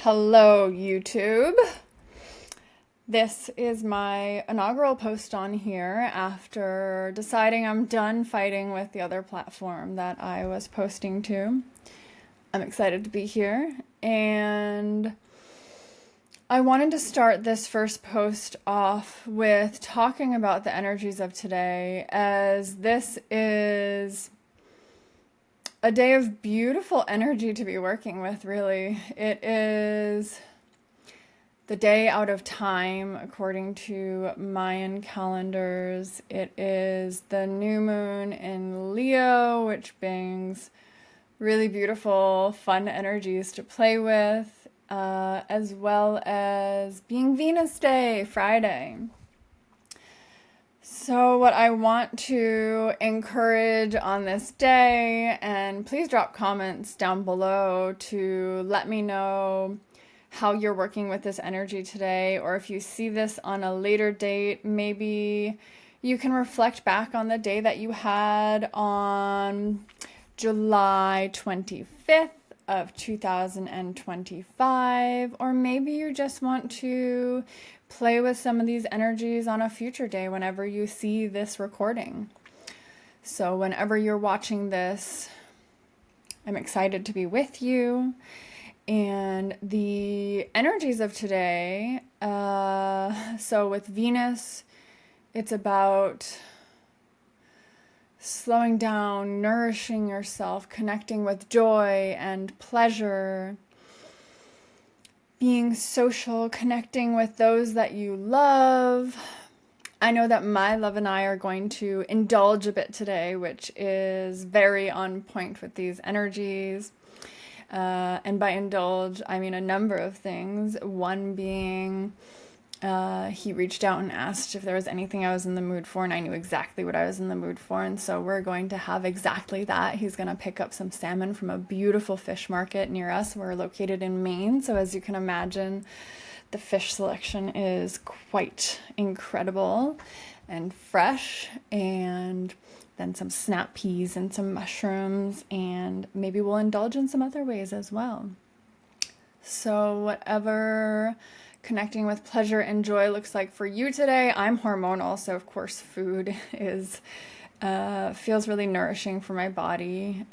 Hello, YouTube. This is my inaugural post on here after deciding I'm done fighting with the other platform that I was posting to. I'm excited to be here, and I wanted to start this first post off with talking about the energies of today, as this is a day of beautiful energy to be working with, really. It is the day out of time, according to Mayan calendars. It is the new moon in Leo, which brings really beautiful, fun energies to play with, as well as being Venus Day, Friday. So, what I want to encourage on this day, and please drop comments down below to let me know how you're working with this energy today, or if you see this on a later date, maybe you can reflect back on the day that you had on July 25th of 2025, or maybe you just want to play with some of these energies on a future day whenever you see this recording. So whenever you're watching this, I'm excited to be with you. And the energies of today, so with Venus, it's about slowing down, nourishing yourself, connecting with joy and pleasure, being social, connecting with those that you love. I know that my love and I are going to indulge a bit today, which is very on point with these energies. And by indulge, I mean a number of things. One being, he reached out and asked if there was anything I was in the mood for, and I knew exactly what I was in the mood for, and so we're going to have exactly that. He's going to pick up some salmon from a beautiful fish market near us. We're located in Maine, so as you can imagine, the fish selection is quite incredible and fresh, and then some snap peas and some mushrooms, and maybe we'll indulge in some other ways as well. So whatever connecting with pleasure and joy looks like for you today. I'm hormonal, so of course food is feels really nourishing for my body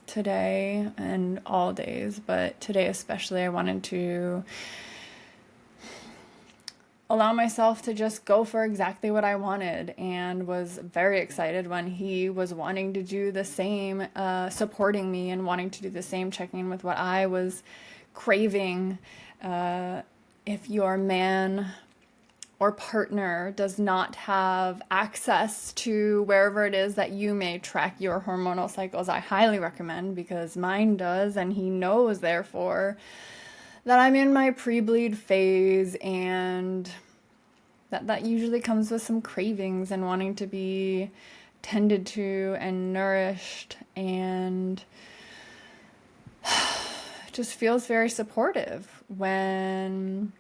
today and all days, but today especially I wanted to allow myself to just go for exactly what I wanted, and was very excited when he was wanting to do the same, supporting me and wanting to do the same, checking in with what I was craving. If your man or partner does not have access to wherever it is that you may track your hormonal cycles, I highly recommend, because mine does, and he knows therefore that I'm in my pre-bleed phase, and that usually comes with some cravings and wanting to be tended to and nourished, and just feels very supportive when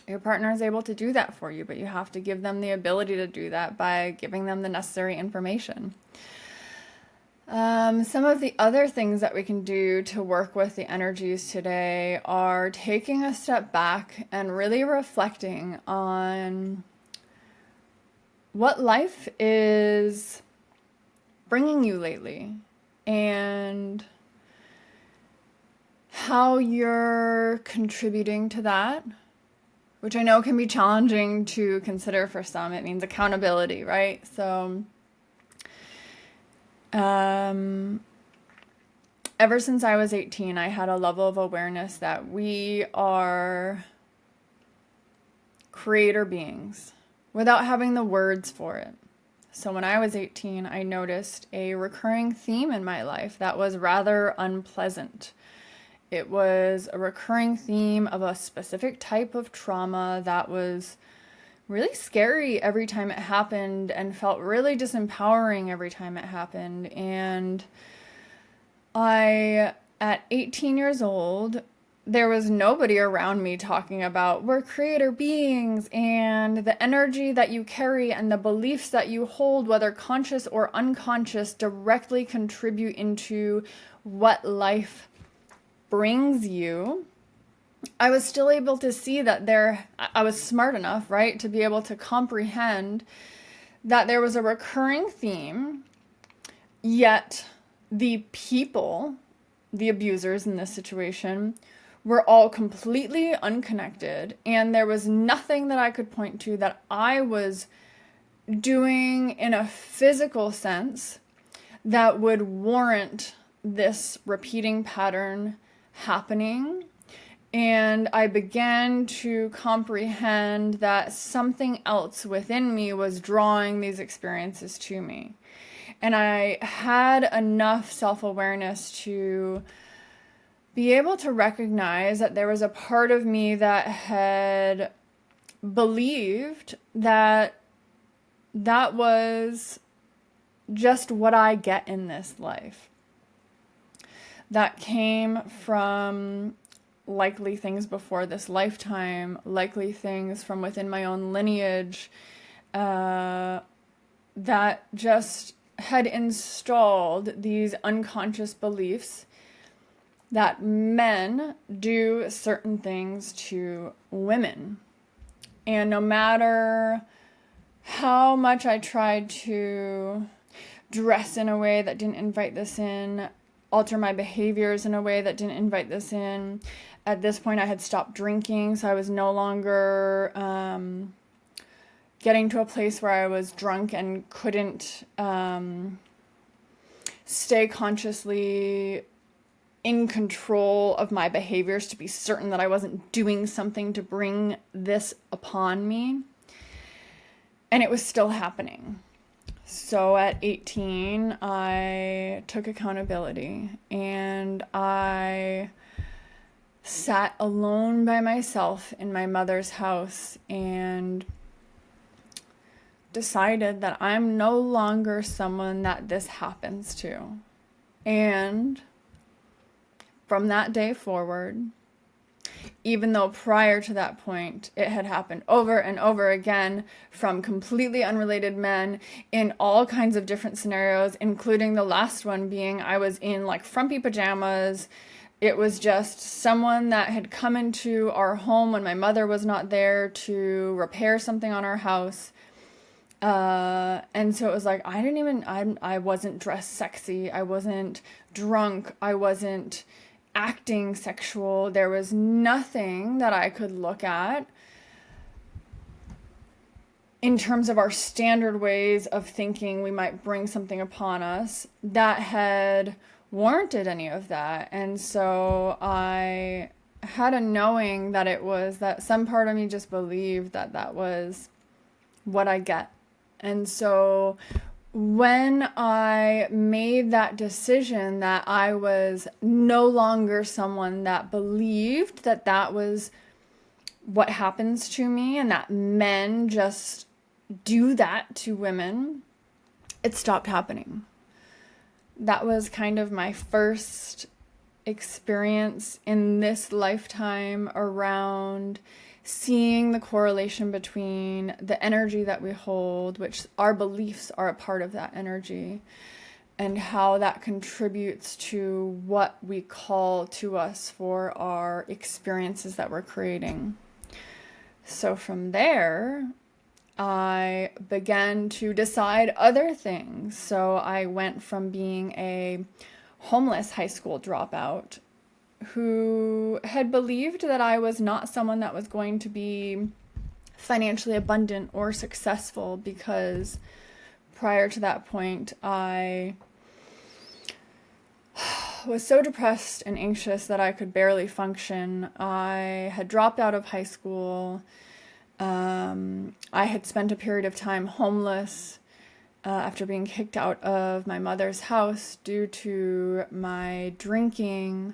your partner is able to do that for you, but you have to give them the ability to do that by giving them the necessary information. Some of the other things that we can do to work with the energies today are taking a step back and really reflecting on what life is bringing you lately, and how you're contributing to that, which I know can be challenging to consider for some. It means accountability, right? So ever since I was 18, I had a level of awareness that we are creator beings without having the words for it. So when I was 18, I noticed a recurring theme in my life that was rather unpleasant. It was a recurring theme of a specific type of trauma that was really scary every time it happened, and felt really disempowering every time it happened. And at 18 years old, there was nobody around me talking about we're creator beings, and the energy that you carry and the beliefs that you hold, whether conscious or unconscious, directly contribute into what life brings you. I was still able to see that I was smart enough, right, to be able to comprehend that there was a recurring theme, yet the people, the abusers in this situation, were all completely unconnected, and there was nothing that I could point to that I was doing in a physical sense that would warrant this repeating pattern happening. And I began to comprehend that something else within me was drawing these experiences to me. And I had enough self awareness to be able to recognize that there was a part of me that had believed that that was just what I get in this life. That came from likely things before this lifetime, likely things from within my own lineage, that just had installed these unconscious beliefs that men do certain things to women. And no matter how much I tried to dress in a way that didn't invite this in, alter my behaviors in a way that didn't invite this in. At this point, I had stopped drinking, so I was no longer getting to a place where I was drunk and couldn't stay consciously in control of my behaviors to be certain that I wasn't doing something to bring this upon me. And it was still happening. So at 18, I took accountability and I sat alone by myself in my mother's house and decided that I'm no longer someone that this happens to. And from that day forward, even though prior to that point it had happened over and over again from completely unrelated men in all kinds of different scenarios, including the last one being I was in like frumpy pajamas. It was just someone that had come into our home when my mother was not there to repair something on our house. And so it was like, I wasn't dressed sexy. I wasn't drunk. I wasn't acting sexual. There was nothing that I could look at in terms of our standard ways of thinking we might bring something upon us that had warranted any of that. And so I had a knowing that it was that some part of me just believed that that was what I get. And so when I made that decision that I was no longer someone that believed that that was what happens to me and that men just do that to women, it stopped happening. That was kind of my first experience in this lifetime around seeing the correlation between the energy that we hold, which our beliefs are a part of that energy, and how that contributes to what we call to us for our experiences that we're creating. So from there, I began to decide other things. So I went from being a homeless high school dropout who had believed that I was not someone that was going to be financially abundant or successful because prior to that point, I was so depressed and anxious that I could barely function. I had dropped out of high school. I had spent a period of time homeless after being kicked out of my mother's house due to my drinking.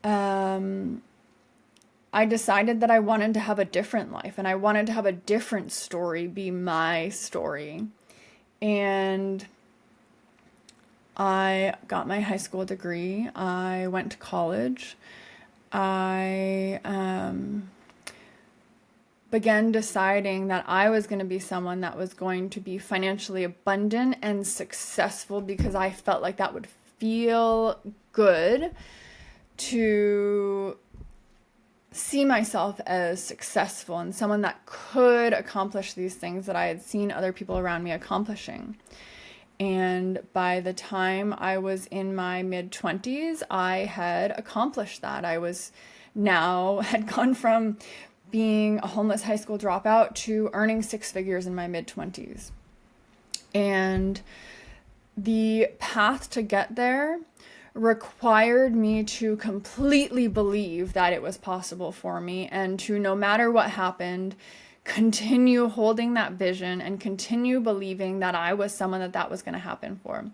I decided that I wanted to have a different life and I wanted to have a different story be my story. And I got my high school degree. I went to college. I began deciding that I was going to be someone that was going to be financially abundant and successful because I felt like that would feel good to see myself as successful and someone that could accomplish these things that I had seen other people around me accomplishing. And by the time I was in my mid 20s, I had accomplished that. I was now had gone from being a homeless high school dropout to earning six figures in my mid 20s. And the path to get there required me to completely believe that it was possible for me, and to, no matter what happened, continue holding that vision and continue believing that I was someone that was going to happen for.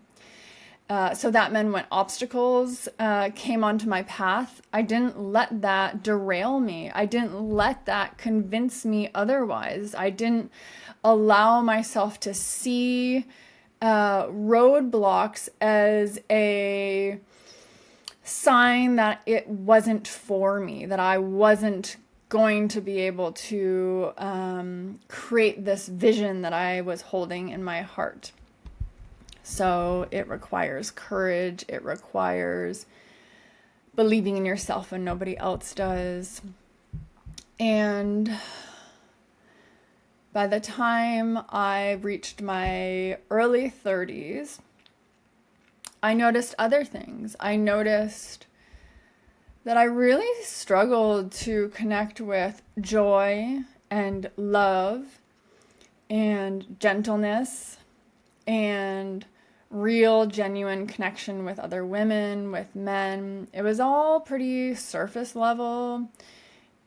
So that meant when obstacles came onto my path, I didn't let that derail me. I didn't let that convince me otherwise. I didn't allow myself to see roadblocks as a sign that it wasn't for me, that I wasn't going to be able to create this vision that I was holding in my heart. So it requires courage. It requires believing in yourself when nobody else does. And by the time I reached my early 30s, I noticed other things. I noticed that I really struggled to connect with joy and love and gentleness and real, genuine connection with other women, with men. It was all pretty surface level,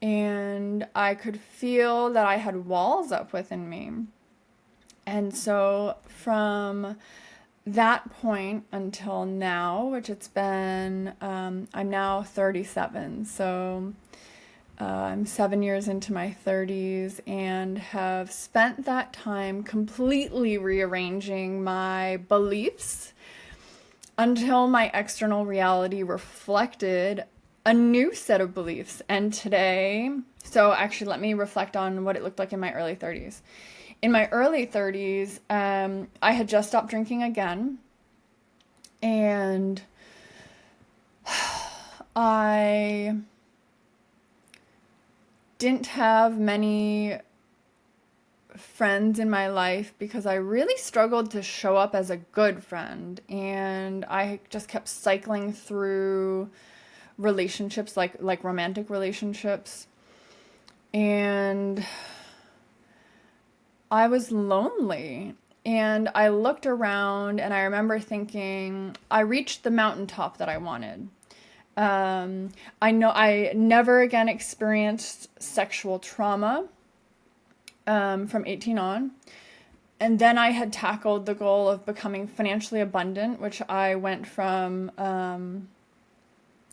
and I could feel that I had walls up within me. And so from that point until now, which it's been, I'm now 37, so I'm 7 years into my 30s, and have spent that time completely rearranging my beliefs until my external reality reflected a new set of beliefs. And today, so actually let me reflect on what it looked like in my early 30s. In my early 30s, I had just stopped drinking again, and I didn't have many friends in my life because I really struggled to show up as a good friend, and I just kept cycling through relationships, like romantic relationships, and I was lonely. And I looked around, and I remember thinking, I reached the mountaintop that I wanted. I know I never again experienced sexual trauma from 18 on. And then I had tackled the goal of becoming financially abundant, which I went from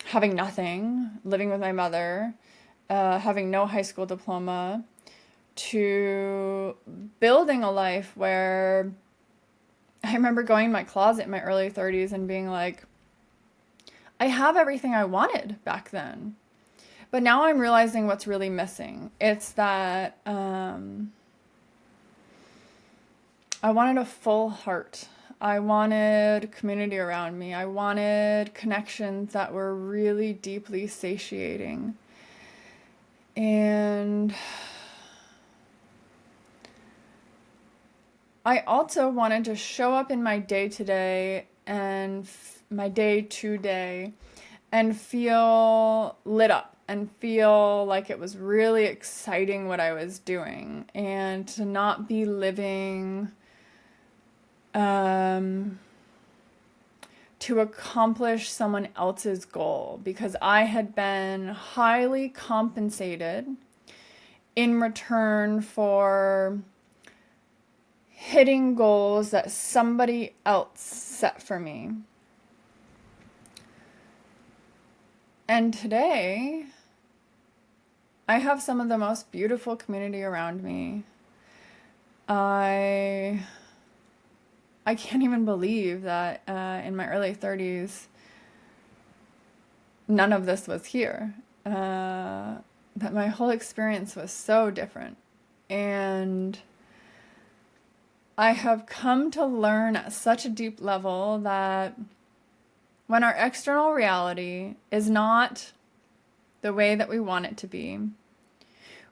having nothing, living with my mother, having no high school diploma, to building a life where I remember going in my closet in my early 30s and being like, I have everything I wanted back then. But now I'm realizing what's really missing. It's that I wanted a full heart. I wanted community around me. I wanted connections that were really deeply satiating. And I also wanted to show up in my day-to-day and my day-to-day and feel lit up and feel like it was really exciting what I was doing, and to not be living to accomplish someone else's goal, because I had been highly compensated in return for hitting goals that somebody else set for me. And today, I have some of the most beautiful community around me. I can't even believe that in my early 30s, none of this was here. That my whole experience was so different. And I have come to learn at such a deep level that when our external reality is not the way that we want it to be,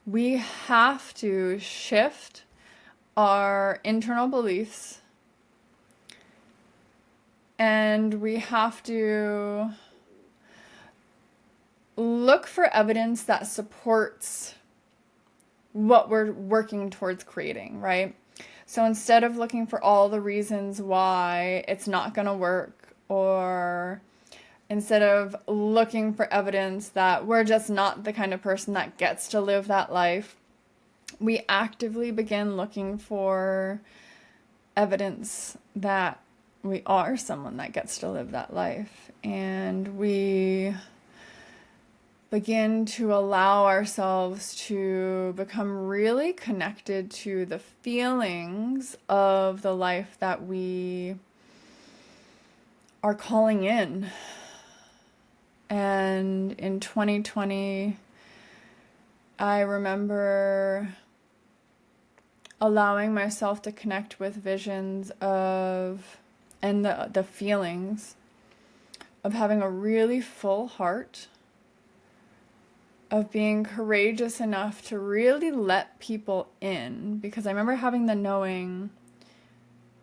we have to shift our internal beliefs, and we have to look for evidence that supports what we're working towards creating, right? So instead of looking for all the reasons why it's not going to work, or instead of looking for evidence that we're just not the kind of person that gets to live that life, we actively begin looking for evidence that we are someone that gets to live that life. And we begin to allow ourselves to become really connected to the feelings of the life that we are calling in. And in 2020, I remember allowing myself to connect with visions of, and the feelings of having a really full heart, of being courageous enough to really let people in. Because I remember having the knowing,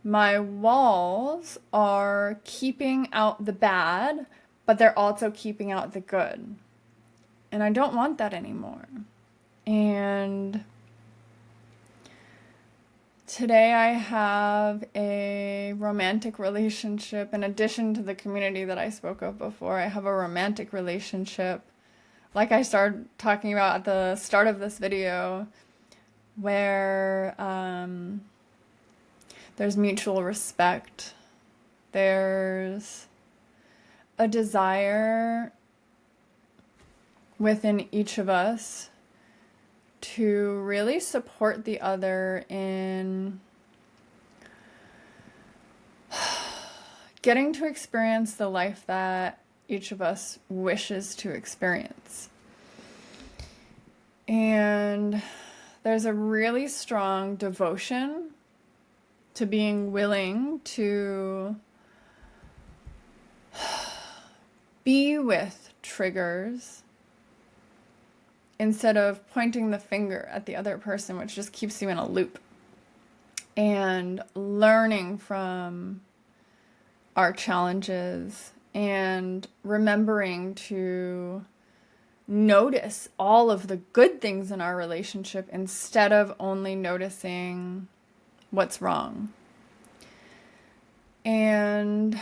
my walls are keeping out the bad, but they're also keeping out the good. And I don't want that anymore. And today I have a romantic relationship. In addition to the community that I spoke of before, I have a romantic relationship, like I started talking about at the start of this video, where there's mutual respect. There's a desire within each of us to really support the other in getting to experience the life that each of us wishes to experience. And there's a really strong devotion to being willing to be with triggers instead of pointing the finger at the other person, which just keeps you in a loop. And learning from our challenges and remembering to notice all of the good things in our relationship instead of only noticing what's wrong. And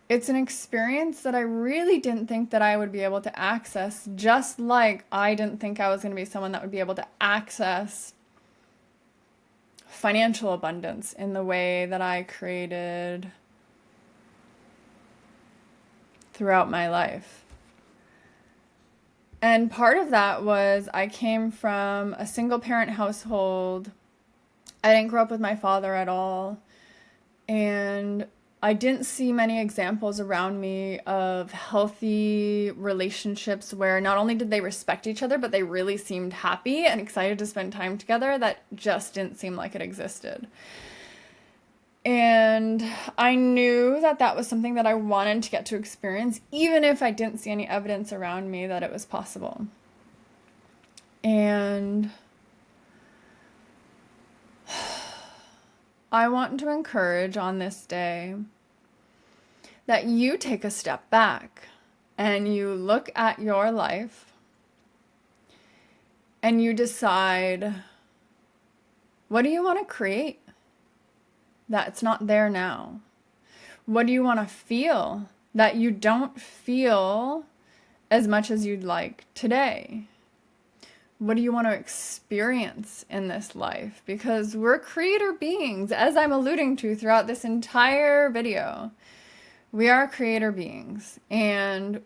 it's an experience that I really didn't think that I would be able to access, just like I didn't think I was going to be someone that would be able to access financial abundance in the way that I created throughout my life. And part of that was I came from a single parent household. I didn't grow up with my father at all. And I didn't see many examples around me of healthy relationships where not only did they respect each other, but they really seemed happy and excited to spend time together. That just didn't seem like it existed. And I knew that that was something that I wanted to get to experience, even if I didn't see any evidence around me that it was possible. And I want to encourage on this day that you take a step back and you look at your life and you decide, what do you want to create that's not there now? What do you want to feel that you don't feel as much as you'd like today? What do you want to experience in this life? Because we're creator beings, as I'm alluding to throughout this entire video. We are creator beings, and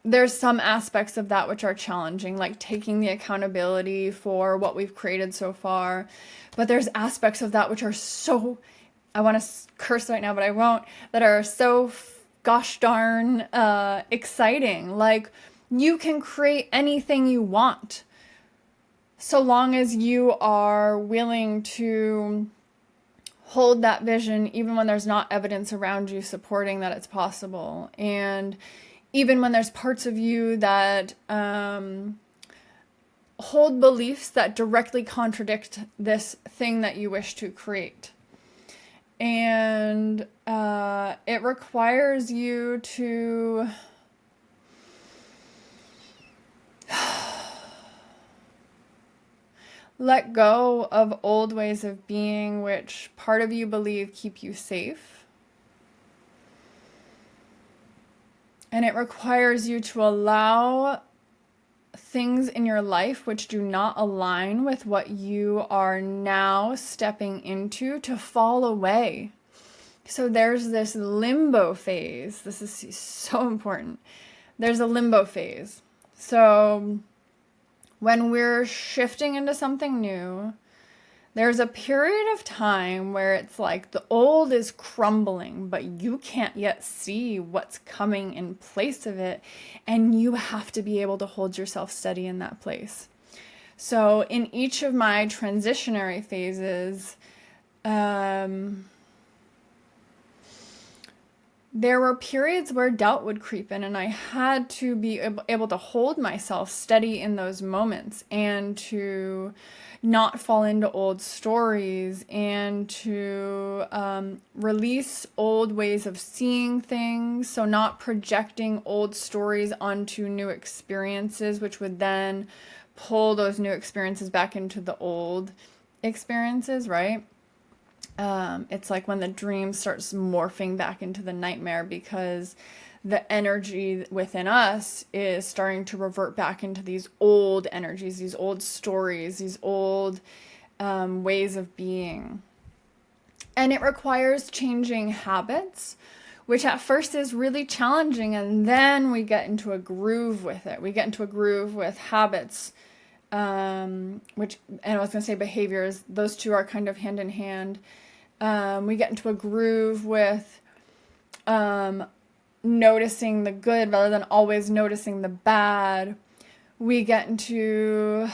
there's some aspects of that which are challenging, like taking the accountability for what we've created so far. But there's aspects of that which are so, I want to curse right now, but I won't, that are so gosh darn exciting. Like, you can create anything you want, so long as you are willing to hold that vision even when there's not evidence around you supporting that it's possible. And even when there's parts of you that hold beliefs that directly contradict this thing that you wish to create. And it requires you to let go of old ways of being, which part of you believe keep you safe. And it requires you to allow things in your life which do not align with what you are now stepping into to fall away. So there's this limbo phase. This is so important. There's a limbo phase. So when we're shifting into something new, there's a period of time where it's like the old is crumbling, but you can't yet see what's coming in place of it. And you have to be able to hold yourself steady in that place. So in each of my transitionary phases, there were periods where doubt would creep in, and I had to be able to hold myself steady in those moments and to not fall into old stories and to release old ways of seeing things. So not projecting old stories onto new experiences, which would then pull those new experiences back into the old experiences, right? It's like when the dream starts morphing back into the nightmare because the energy within us is starting to revert back into these old energies, these old stories, these old ways of being. And it requires changing habits, which at first is really challenging, and then we get into a groove with it. We get into a groove with habits, which, and I was going to say behaviors, those two are kind of hand in hand. We get into a groove with noticing the good rather than always noticing the bad. We get into,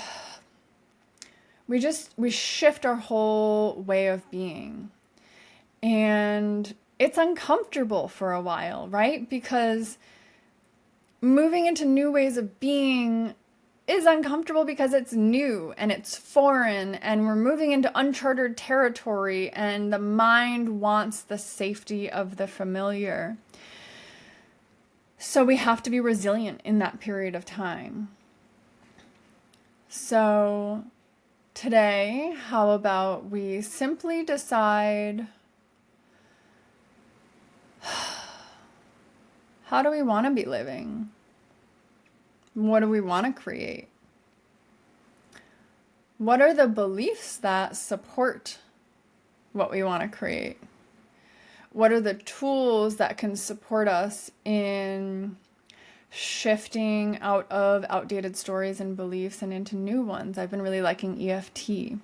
we shift our whole way of being. And it's uncomfortable for a while, right? Because moving into new ways of being is uncomfortable because it's new and it's foreign and we're moving into uncharted territory, and the mind wants the safety of the familiar. So we have to be resilient in that period of time. So today, how about we simply decide, how do we want to be living? What do we want to create? What are the beliefs that support what we want to create? What are the tools that can support us in shifting out of outdated stories and beliefs and into new ones? I've been really liking EFT.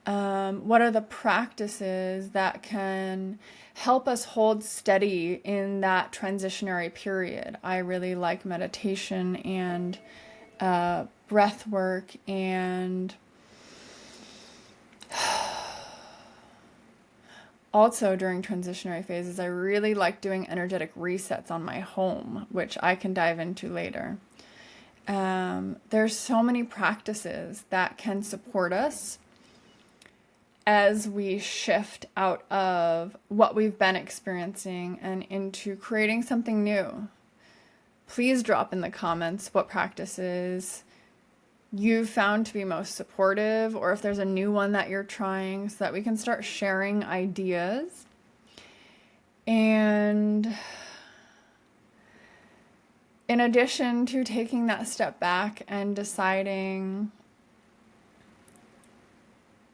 What are the practices that can help us hold steady in that transitionary period? I really like meditation and breath work, and also during transitionary phases, I really like doing energetic resets on my home, which I can dive into later. There's so many practices that can support us as we shift out of what we've been experiencing and into creating something new. Please drop in the comments what practices you've found to be most supportive, or if there's a new one that you're trying, so that we can start sharing ideas. And in addition to taking that step back and deciding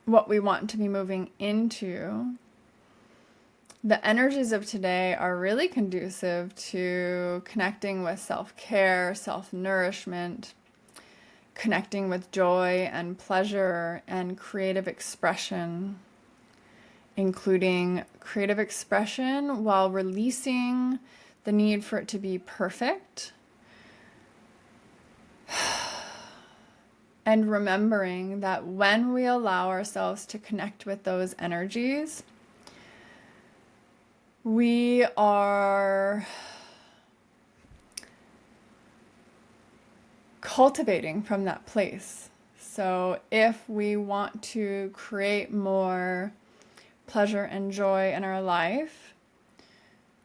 what we want to be moving into, the energies of today are really conducive to connecting with self-care, self-nourishment, connecting with joy and pleasure and creative expression, including creative expression while releasing the need for it to be perfect, And remembering that when we allow ourselves to connect with those energies, we are cultivating from that place. So if we want to create more pleasure and joy in our life,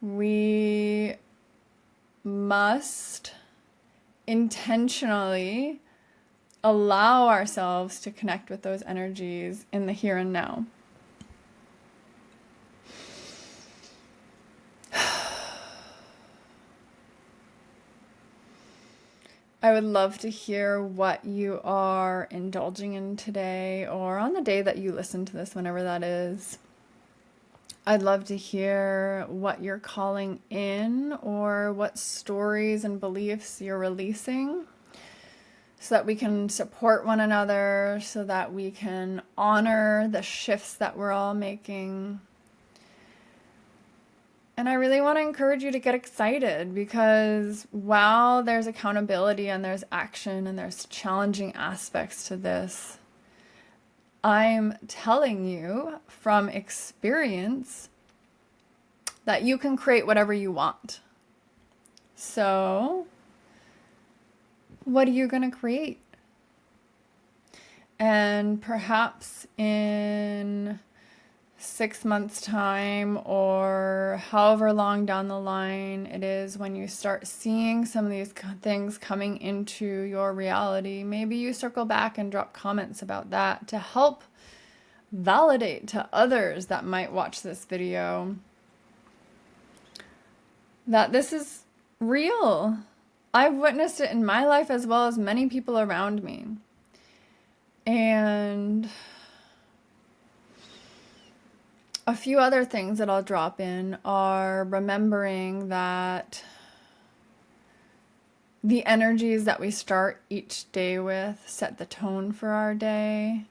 we must intentionally allow ourselves to connect with those energies in the here and now. I would love to hear what you are indulging in today, or on the day that you listen to this, whenever that is. I'd love to hear what you're calling in, or what stories and beliefs you're releasing, so that we can support one another, so that we can honor the shifts that we're all making. And I really want to encourage you to get excited, because while there's accountability and there's action and there's challenging aspects to this, I'm telling you from experience that you can create whatever you want. So, what are you going to create? And perhaps in 6 months' time, or however long down the line it is, when you start seeing some of these things coming into your reality, maybe you circle back and drop comments about that to help validate to others that might watch this video that this is real. I've witnessed it in my life as well as many people around me. And a few other things that I'll drop in are remembering that the energies that we start each day with set the tone for our day.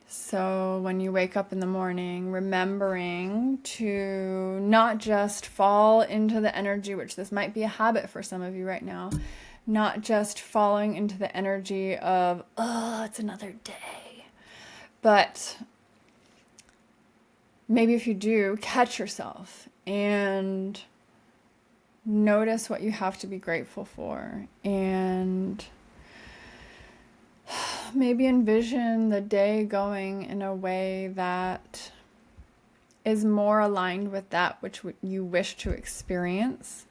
So when you wake up in the morning, remembering to not just fall into the energy, which this might be a habit for some of you right now, not just falling into the energy of, oh, it's another day, but maybe if you do, catch yourself and notice what you have to be grateful for, and maybe envision the day going in a way that is more aligned with that which you wish to experience,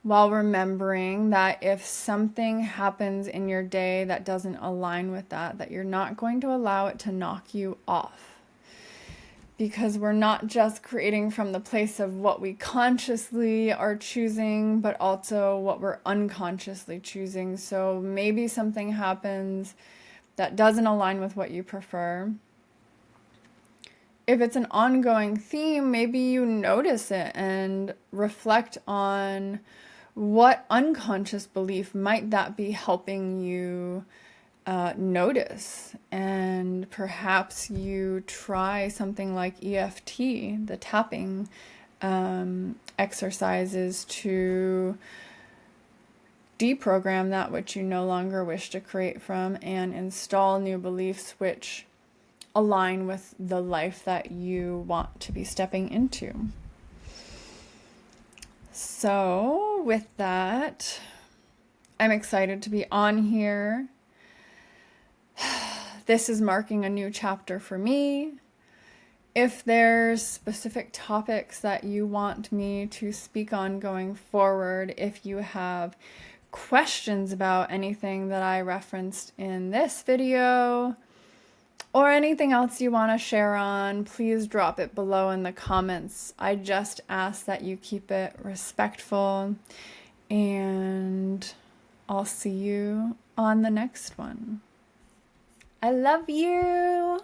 while remembering that if something happens in your day that doesn't align with that, that you're not going to allow it to knock you off. Because we're not just creating from the place of what we consciously are choosing, but also what we're unconsciously choosing. So maybe something happens that doesn't align with what you prefer. If it's an ongoing theme, maybe you notice it and reflect on what unconscious belief might that be helping you notice. And perhaps you try something like EFT, the tapping exercises, to deprogram that which you no longer wish to create from, and install new beliefs which align with the life that you want to be stepping into. So with that, I'm excited to be on here. This is marking a new chapter for me. If there's specific topics that you want me to speak on going forward, if you have questions about anything that I referenced in this video, or anything else you want to share on, please drop it below in the comments. I just ask that you keep it respectful, and I'll see you on the next one. I love you.